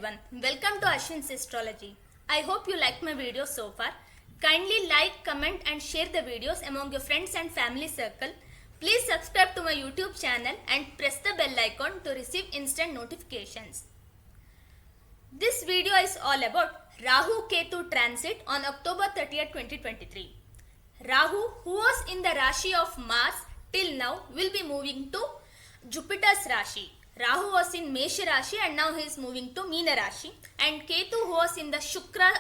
everyone, welcome to Ashwin's Astrology. I hope you liked my video so far. Kindly like, comment and share the videos among your friends and family circle. Please subscribe to my YouTube channel and press the bell icon to receive instant notifications. This video is all about Rahu Ketu transit on October 30th, 2023. Rahu, who was in the Rashi of Mars till now, will be moving to Jupiter's Rashi. Rahu was in Mesha Rashi and now he is moving to Meena Rashi. And Ketu, who was in the Shukra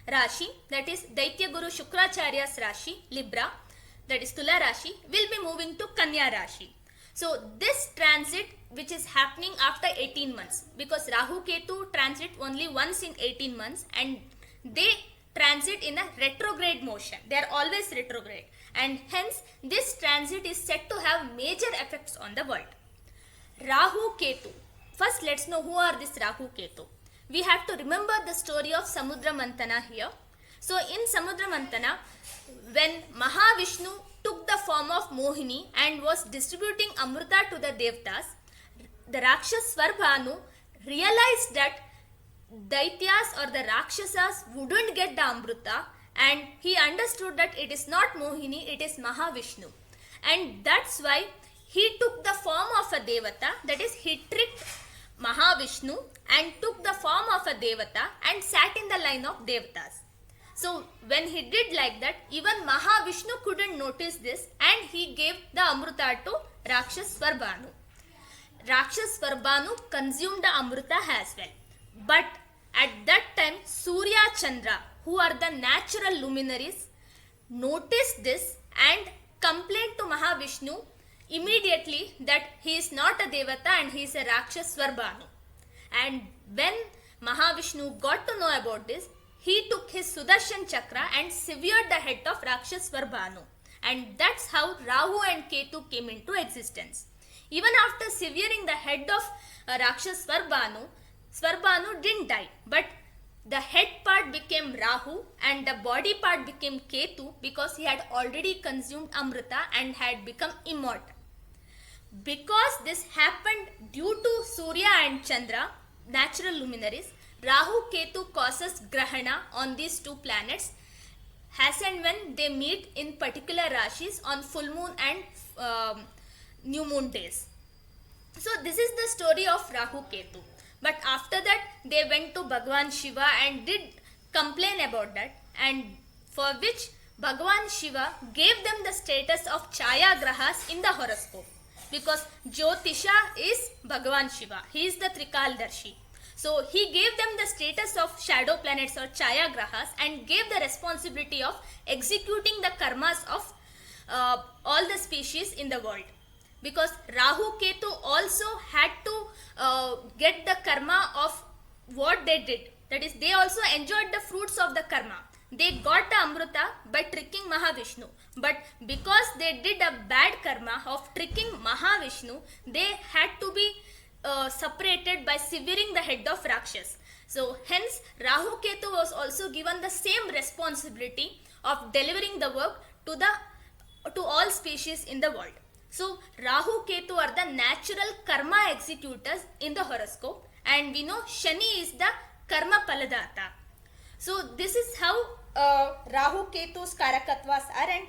Rashi, that is Daitya Guru Shukracharya's Rashi, Libra, that is Tula Rashi, will be moving to Kanya Rashi. So this transit which is happening after 18 months, because Rahu Ketu transit only once in 18 months and they transit in a retrograde motion. They are always retrograde and hence this transit is said to have major effects on the world. Rahu Ketu. First let's know who are this Rahu Ketu. We have to remember the story of Samudra Mantana here. So in Samudra Mantana, when Mahavishnu took the form of Mohini and was distributing Amrita to the Devtas, the Rakshas Svarbhanu realized that Daityas or the Rakshasas wouldn't get the Amrita and he understood that it is not Mohini, it is Mahavishnu. And that's why he took the form of a Devata, that is he tricked Mahavishnu and took the form of a Devata and sat in the line of Devatas. So when he did like that, even Mahavishnu couldn't notice this and he gave the Amrita to Rakshas Svarbhanu. Rakshas Svarbhanu consumed the Amrita as well. But at that time, Surya Chandra, who are the natural luminaries, noticed this and complained to Mahavishnu immediately that he is not a Devata and he is a Rakshas Svarbhanu. And when Mahavishnu got to know about this, he took his Sudarshan Chakra and severed the head of Rakshas Svarbhanu. And that's how Rahu and Ketu came into existence. Even after severing the head of Rakshas Svarbhanu, Svarbhanu didn't die, but the head part became Rahu and the body part became Ketu because he had already consumed Amrita and had become immortal. Because this happened due to Surya and Chandra, natural luminaries, Rahu Ketu causes Grahana on these two planets as and when they meet in particular Rashis on full moon and new moon days. So this is the story of Rahu Ketu. But after that they went to Bhagwan Shiva and did complain about that, and for which Bhagwan Shiva gave them the status of Chaya Grahas in the horoscope. Because Jyotisha is Bhagwan Shiva. He is the Trikaldarshi. So he gave them the status of shadow planets or Chaya Grahas and gave the responsibility of executing the karmas of all the species in the world. Because Rahu Ketu also had to get the karma of what they did. That is, they also enjoyed the fruits of the karma. They got the Amrita by tricking Mahavishnu. But because they did a bad karma of tricking Mahavishnu, they had to be separated by severing the head of Rakshas. So hence Rahu Ketu was also given the same responsibility of delivering the work to all species in the world. So Rahu Ketu are the natural karma executors in the horoscope, and we know Shani is the karma paladata. So this is how Rahu Ketu's karakatwas are, and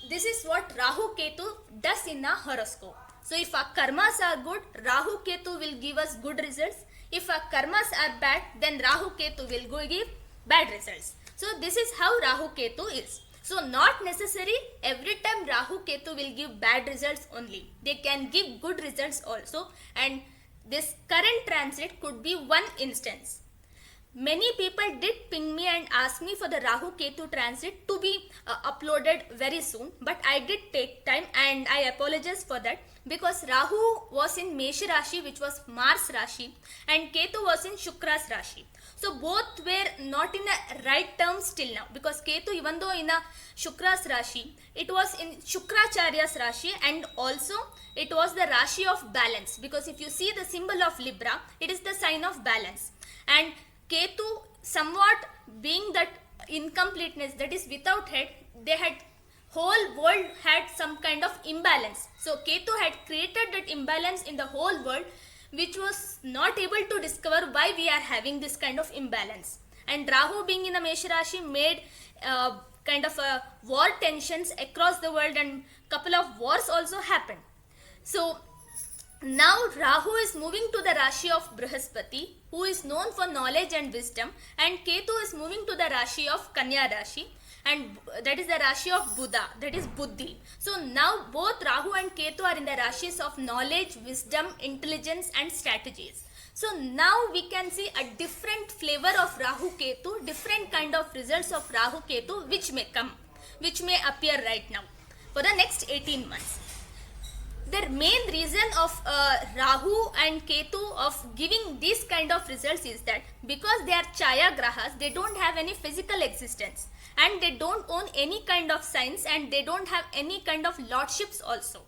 this is what Rahu Ketu does in a horoscope. So if our karmas are good, Rahu Ketu will give us good results. If our karmas are bad, then Rahu Ketu will give bad results. So this is how Rahu Ketu is. So not necessary every time Rahu Ketu will give bad results only. They can give good results also, and this current transit could be one instance. Many people did ping me and ask me for the Rahu Ketu transit to be uploaded very soon, but I did take time and I apologize for that because Rahu was in Mesha Rashi, which was Mars Rashi, and Ketu was in Shukra's Rashi. So both were not in a right terms till now, because Ketu, even though in a Shukra's Rashi, it was in Shukracharya's Rashi and also it was the Rashi of balance, because if you see the symbol of Libra, it is the sign of balance. And Ketu, somewhat being that incompleteness, that is without head, they had whole world had some kind of imbalance. So Ketu had created that imbalance in the whole world which was not able to discover why we are having this kind of imbalance. And Rahu being in the Mesha Rashi made kind of a war tensions across the world, and couple of wars also happened. So now Rahu is moving to the Rashi of Brihaspati, who is known for knowledge and wisdom, and Ketu is moving to the Rashi of Kanya Rashi, and that is the Rashi of Buddha, that is Buddhi. So now both Rahu and Ketu are in the Rashis of knowledge, wisdom, intelligence and strategies. So now we can see a different flavor of Rahu Ketu, different kind of results of Rahu Ketu which may appear right now for the next 18 months. The main reason of Rahu and Ketu of giving these kind of results is that because they are Chaya Grahas, they don't have any physical existence, and they don't own any kind of signs, and they don't have any kind of lordships also.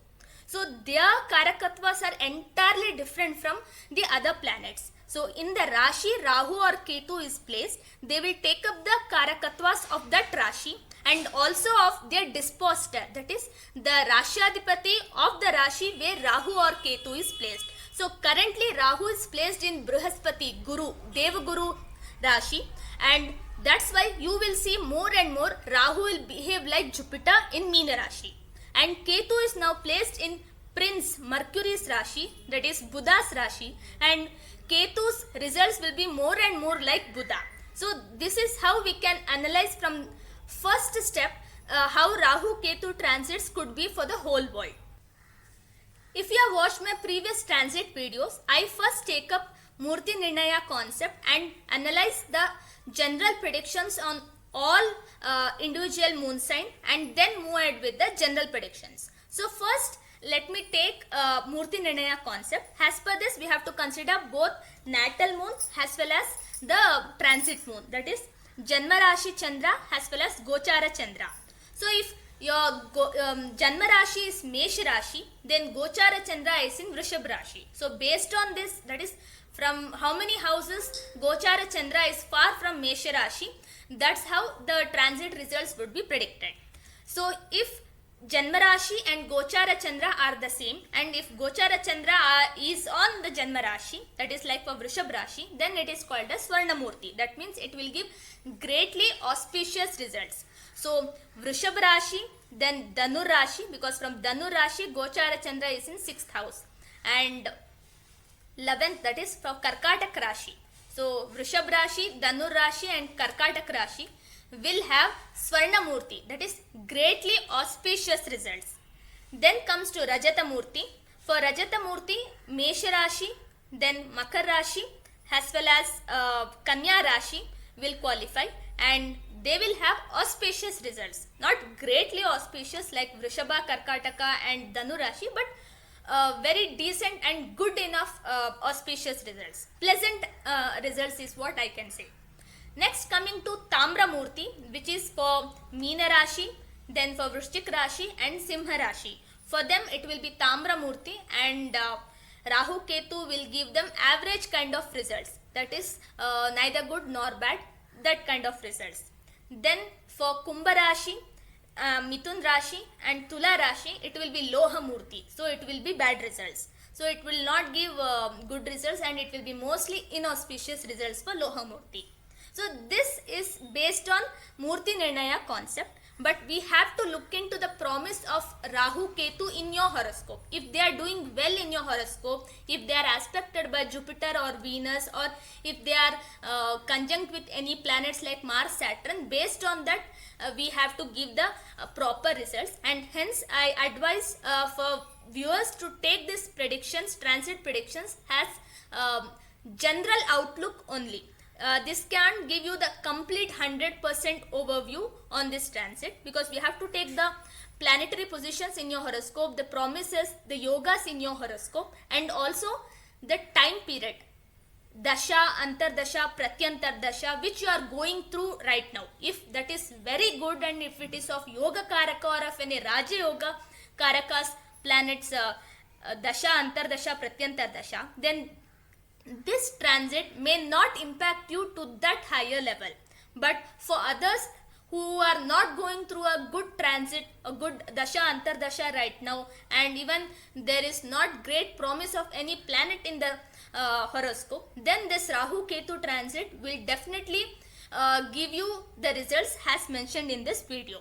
So their Karakatvas are entirely different from the other planets. So in the Rashi Rahu or Ketu is placed, they will take up the Karakatvas of that Rashi and also of their disposter, that is the Rashadipati of the Rashi where Rahu or Ketu is placed. So currently Rahu is placed in Brihaspati Guru, Devaguru Rashi, and that's why you will see more and more Rahu will behave like Jupiter in Meena Rashi. And Ketu is now placed in Prince Mercury's Rashi, that is Buddha's Rashi, and Ketu's results will be more and more like Buddha. So this is how we can analyze from first step how Rahu Ketu transits could be for the whole world. If you have watched my previous transit videos, I first take up Murti Nirnaya concept and analyze the general predictions on all individual moon sign, and then move ahead with the general predictions. So first let me take Murti Nirnaya concept. As per this, we have to consider both natal moon as well as the transit moon, that is Janma Rashi Chandra as well as Gochara Chandra. So if your Janma Rashi is Mesha Rashi, then Gochara Chandra is in Vrishab Rashi. So based on this, that is from how many houses Gochara Chandra is far from Mesha Rashi, that's how the transit results would be predicted. So if Janma Rashi and Gochara Chandra are the same, and if Gochara Chandra is on the Janma Rashi, that is like for Vrishab Rashi, then it is called as Swarnamurti. That means it will give greatly auspicious results. So Vrishab Rashi, then Dhanur Rashi, because from Dhanur Rashi Gochara Chandra is in 6th house, and 11th, that is for Karkatak Rashi. So Vrishab Rashi, Dhanur Rashi and Karkatak Rashi will have Swarnamurti, that is greatly auspicious results. Then comes to Rajata Murti. For Rajata Murti, Mesha Rashi, then Makar Rashi as well as Kanya Rashi will qualify, and they will have auspicious results. Not greatly auspicious like Vrishabha, Karkataka and Dhanu Rashi, but very decent and good enough auspicious results. Pleasant results is what I can say. Next, coming to Tamra Murti, which is for Meena Rashi, then for Vrishchik Rashi and Simha Rashi. For them it will be Tamra Murti, and Rahu Ketu will give them average kind of results. That is neither good nor bad, that kind of results. Then for Kumbha Rashi, Mithun Rashi and Tula Rashi, it will be Loha Murti. So it will be bad results. So it will not give good results, and it will be mostly inauspicious results for Loha Murti. So this is based on Murti Nirnaya concept, but we have to look into the promise of Rahu Ketu in your horoscope. If they are doing well in your horoscope, if they are aspected by Jupiter or Venus, or if they are conjunct with any planets like Mars, Saturn, based on that we have to give the proper results. And hence I advise for viewers to take these predictions, transit predictions, as general outlook only. This can't give you the complete 100% overview on this transit, because we have to take the planetary positions in your horoscope, the promises, the yogas in your horoscope, and also the time period, dasha, antardasha, pratyantar dasha, which you are going through right now. If that is very good, and if it is of yoga karaka or of any raja yoga karakas, planets dasha, antardasha, pratyantar dasha, then this transit may not impact you to that higher level. But for others who are not going through a good transit, a good dasha, antardasha right now, and even there is not great promise of any planet in the horoscope, then this Rahu Ketu transit will definitely give you the results as mentioned in this video.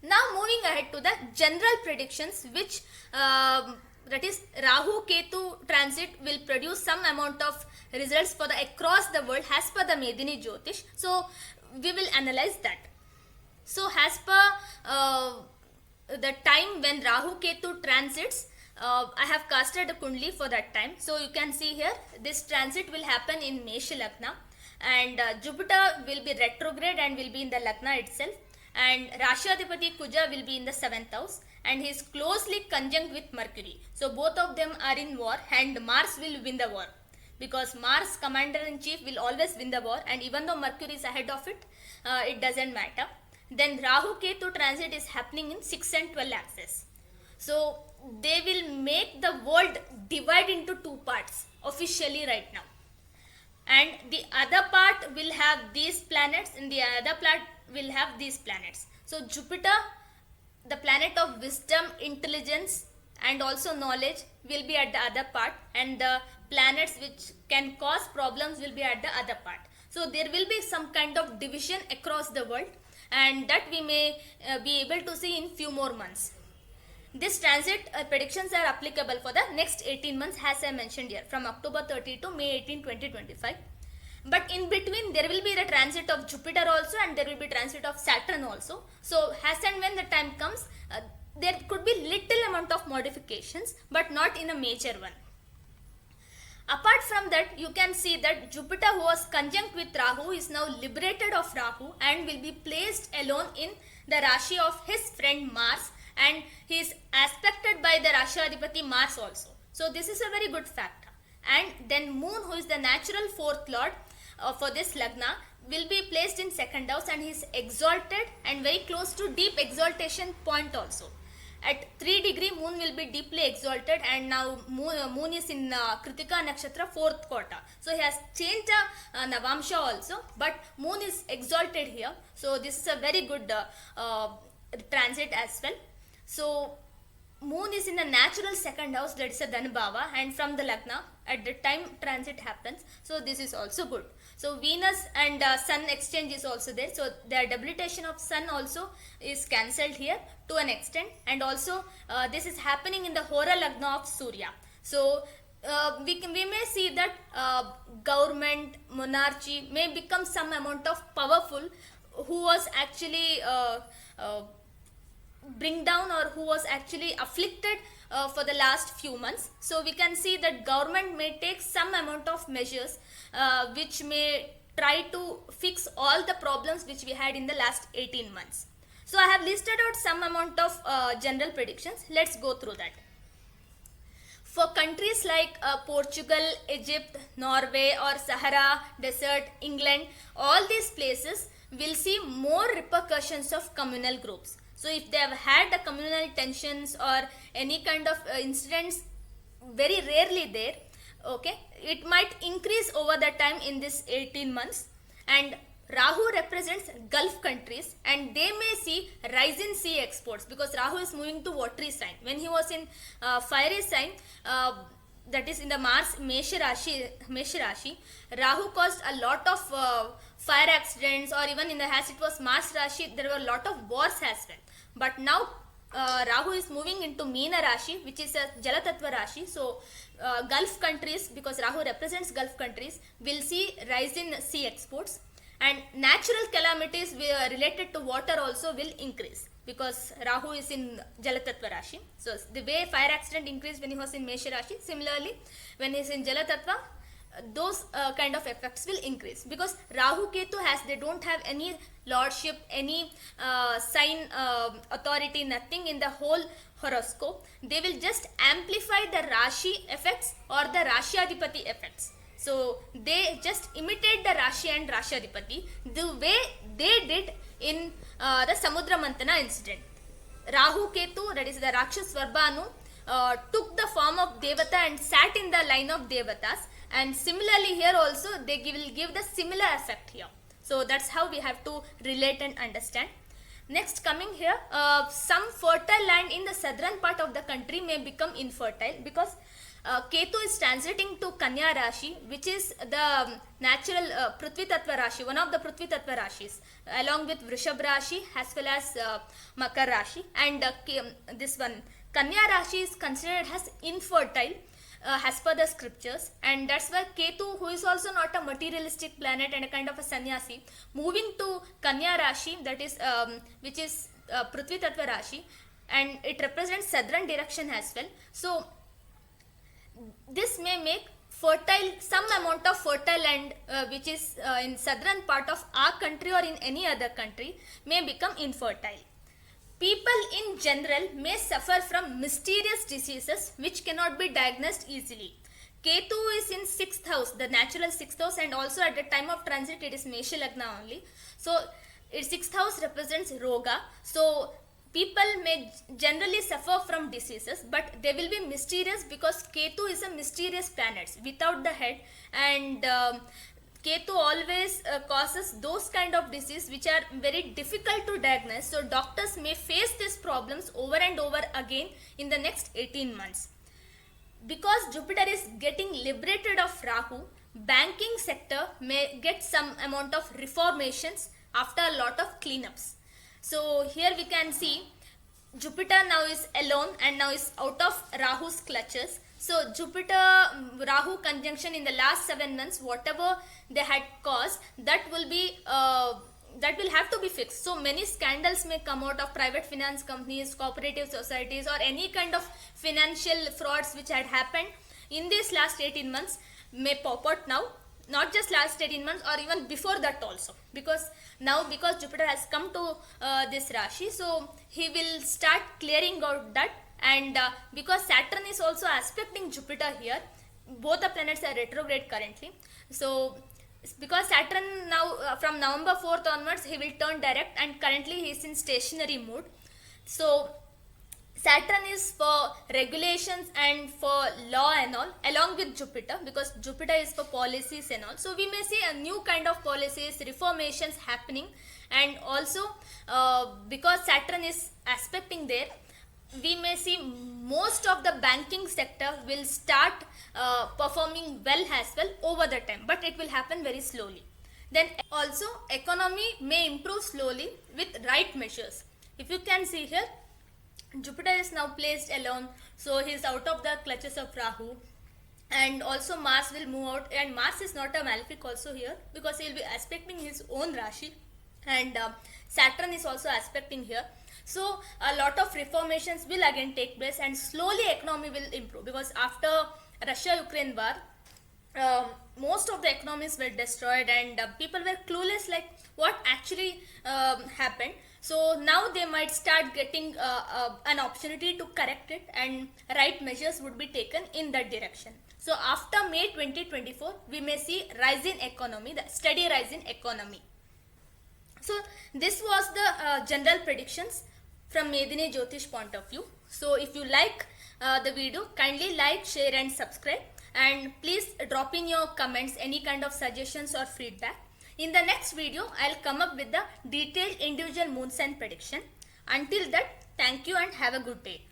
Now moving ahead to the general predictions, which that is Rahu Ketu transit will produce some amount of results for the across the world as per the Medini Jyotish. So we will analyze that. So as per the time when Rahu Ketu transits, I have casted a kundli for that time. So you can see here this transit will happen in Mesha Lagna, and Jupiter will be retrograde and will be in the Lagna itself, and Rashadipati Kuja will be in the 7th house, and he is closely conjunct with Mercury. So both of them are in war, and Mars will win the war, because Mars, commander in chief, will always win the war, and even though Mercury is ahead of it, it doesn't matter. Then Rahu Ketu transit is happening in 6 and 12 axis. So they will make the world divide into two parts officially right now, and the other part will have these planets and the other part will have these planets. So Jupiter, the planet of wisdom, intelligence and also knowledge, will be at the other part, and the planets which can cause problems will be at the other part. So there will be some kind of division across the world, and that we may be able to see in few more months. This transit predictions are applicable for the next 18 months, as I mentioned here, from October 30 to May 18, 2025. But in between there will be the transit of Jupiter also, and there will be transit of Saturn also. So as and when the time comes, there could be little amount of modifications, but not in a major one. Apart from that, you can see that Jupiter, who was conjunct with Rahu, is now liberated of Rahu and will be placed alone in the Rashi of his friend Mars, and he is aspected by the Rashadipati Mars also. So this is a very good factor. And then Moon, who is the natural fourth lord for this Lagna, will be placed in 2nd house, and he is exalted and very close to deep exaltation point also. At 3 degree, Moon will be deeply exalted, and now Moon is in Kritika Nakshatra 4th quarter. So he has changed Navamsha also, but Moon is exalted here. So this is a very good transit as well. So Moon is in the natural 2nd house, that is a Dhanbhava, and from the Lagna at the time transit happens. So this is also good. So Venus and Sun exchange is also there. So the debilitation of Sun also is cancelled here to an extent, and also this is happening in the Hora Lagna of Surya. So we may see that government, monarchy may become some amount of powerful, who was actually bring down or who was actually afflicted for the last few months. So we can see that government may take some amount of measures which may try to fix all the problems which we had in the last 18 months. So I have listed out some amount of general predictions. Let's go through that. For countries like Portugal, Egypt, Norway or Sahara Desert, England, all these places will see more repercussions of communal groups. So if they have had the communal tensions or any kind of incidents, very rarely there, okay, it might increase over the time in this 18 months. And Rahu represents Gulf countries, and they may see rise in sea exports, because Rahu is moving to watery sign. When he was in fiery sign, that is in the Mars Mesha Rashi, Rahu caused a lot of fire accidents, or even in the as it was Mars Rashi, there were a lot of wars as well. But now Rahu is moving into Meena Rashi, which is a Jalatattva Rashi. So Gulf countries, because Rahu represents Gulf countries, will see rise in sea exports, and natural calamities related to water also will increase, because Rahu is in Jalatattva Rashi. So the way fire accident increased when he was in Mesha Rashi, similarly when he is in Jalatattva, those kind of effects will increase, because Rahu Ketu they don't have any lordship, any sign authority, nothing in the whole horoscope. They will just amplify the Rashi effects or the Rashadipati effects. So they just imitate the Rashi and Rashadipati the way they did in the Samudra Mantana incident. Rahu Ketu, that is the Rakshas Varbanu, took the form of Devata and sat in the line of Devatas, and similarly here also they will give the similar effect here. So that's how we have to relate and understand. Next, coming here, some fertile land in the southern part of the country may become infertile, because Ketu is transiting to Kanya Rashi, which is the natural Prithvi Tattva Rashi, one of the Prithvi Tattva Rashis, along with Vrishab Rashi as well as Makar Rashi. And this one, Kanya Rashi is considered as infertile as per the scriptures, and that's why Ketu, who is also not a materialistic planet and a kind of a sannyasi, moving to Kanya Rashi, that is which is Prithvi Tattva Rashi, and it represents southern direction as well. So this may make fertile, some amount of fertile land which is in southern part of our country or in any other country may become infertile. People in general may suffer from mysterious diseases which cannot be diagnosed easily. Ketu is in 6th house, the natural 6th house, and also at the time of transit it is Mesha Lagna only. So its 6th house represents Roga. So people may generally suffer from diseases, but they will be mysterious because Ketu is a mysterious planet without the head, and Ketu always causes those kind of disease which are very difficult to diagnose. So doctors may face these problems over and over again in the next 18 months. Because Jupiter is getting liberated of Rahu, banking sector may get some amount of reformations after a lot of cleanups. So here we can see Jupiter now is alone and now is out of Rahu's clutches. So Jupiter Rahu conjunction in the last 7 months, whatever they had caused, that will be that will have to be fixed. So many scandals may come out of private finance companies, cooperative societies, or any kind of financial frauds which had happened in these last 18 months may pop out now. Not just last 18 months or even before that also, because now because Jupiter has come to this Rashi, so he will start clearing out that. And because Saturn is also aspecting Jupiter here, both the planets are retrograde currently. So because Saturn now from November 4th onwards he will turn direct, and currently he is in stationary mode. So Saturn is for regulations and for law and all, along with Jupiter, because Jupiter is for policies and all. So we may see a new kind of policies, reformations happening, and also because Saturn is aspecting there, we may see most of the banking sector will start performing well as well over the time, but it will happen very slowly. Then also economy may improve slowly with right measures. If you can see here, Jupiter is now placed alone, so he is out of the clutches of Rahu, and also Mars will move out, and Mars is not a malefic also here because he will be aspecting his own Rashi, and Saturn is also aspecting here. So a lot of reformations will again take place, and slowly economy will improve, because after Russia-Ukraine war, most of the economies were destroyed, and people were clueless like what actually happened. So now they might start getting an opportunity to correct it, and right measures would be taken in that direction. So after May 2024, we may see rise in economy, the steady rise in economy. So this was the general predictions from Medini Jyotish point of view. So if you like the video, kindly like, share and subscribe, and please drop in your comments any kind of suggestions or feedback. In the next video, I'll come up with the detailed individual moon sign prediction. Until that, thank you and have a good day.